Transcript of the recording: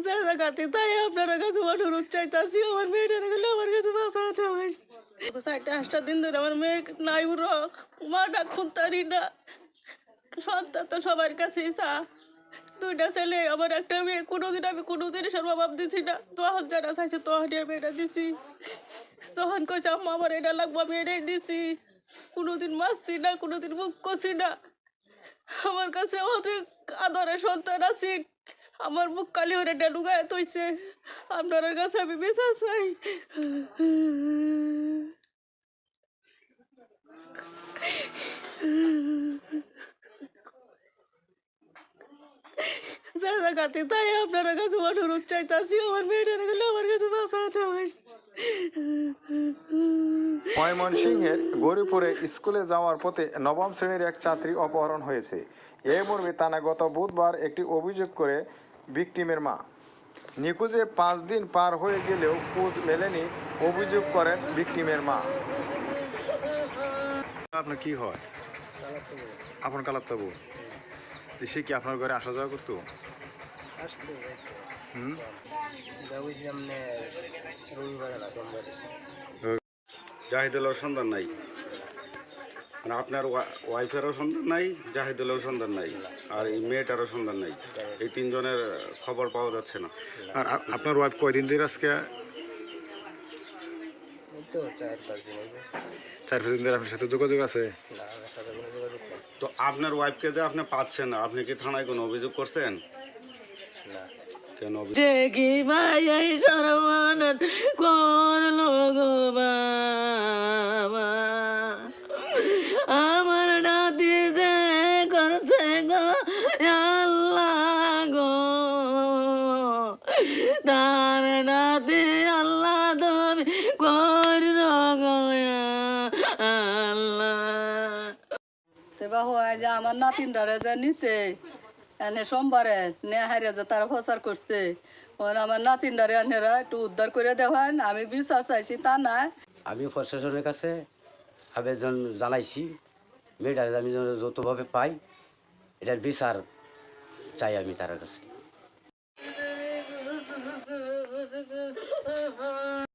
যে জায়গাতে তাই আপনার কাছে অনুরোধ চাইতাছি, আমার মেয়েটার গেলে আমার কাছে বাঁচাতে হবে। 4-5টা দিন ধরে আমার মেয়ে নাই উড়ো, মাটা খুঁজতারি না। সন্তান তো সবার কাছেই চা। 2টা ছেলে আমার একটা মেয়ে, কোনোদিন আমি কোনো জিনিসের অভাব দিছি না। তখন যারা চাইছে তখনই আমি এটা দিছি। যখন কইছে আম্মা আমার এটা লাগবো আমি এটাই দিছি। কোনোদিন মারছি না, কোনোদিন মুখ করছি না। আমার কাছে অনেক আদরের সন্তান আছে, আমার মুখ কালি হয়ে ডেলুগায় তৈছে। আপনার কাছে আমি বেঁচে চাই। যে জায়গাতে তাই আপনার কাছে অনুরোধ চাইতাছি, আমার মেয়েটার গেলে আমার কাছে বাঁচাতে হবে। ময়মনসিংহের গৌরীপুরে স্কুলে যাওয়ার পথে নবম শ্রেণীর এক ছাত্রী অপহরণ হয়েছে। এই মর্মে থানায় গত বুধবার একটি অভিযোগ করে ভিকটিমের মা। নিখোঁজে 5 দিন পার হয়ে গেলেও খোঁজ মেলেনি, অভিযোগ করেন ভিকটিমের মা। আপনার কি হয়? আপনার কালাত্তাবু। সে কি আপনার ঘরে আসা যাওয়া করতো? জাহিদুলের সন্ধান নাই, মানে আপনার ওয়াইফেরও সন্ধান নাই, জাহিদুলের সন্ধান নাই, আর এই মেয়েটারও সন্ধান নাই। এই 3 জনের খবর পাওয়া যাচ্ছে না। আর আপনার ওয়াইফ কয়দিন ধরে আজকে? 4-5 দিন ধরে আপনার সাথে যোগাযোগ আছে? তো আপনার ওয়াইফকে যে আপনি পাচ্ছেন না, আপনি কি থানায় কোনো অভিযোগ করছেন? কেন যে কি ভাই এই সরমানের করলো গো বাবা, আমার নাতি যে করছে গো আল্লাহ গো, তার নাতি আল্লাহ তুমি করলো গো আল্লাহ। তেবা হয় যে আমার নাতিনটারে যে নিচে এনে সোমবারে নেহারে যে তারা প্রচার করছে, আমার নাতিনটারে এনারা একটু উদ্ধার করে দেওয়ান। আমি বিচার চাইছি তা না। আমি প্রশাসনের কাছে আবেদন জানাইছি, মেয়েটার আমি যেন যৌথভাবে পাই, এটার বিচার চাই আমি তার কাছে।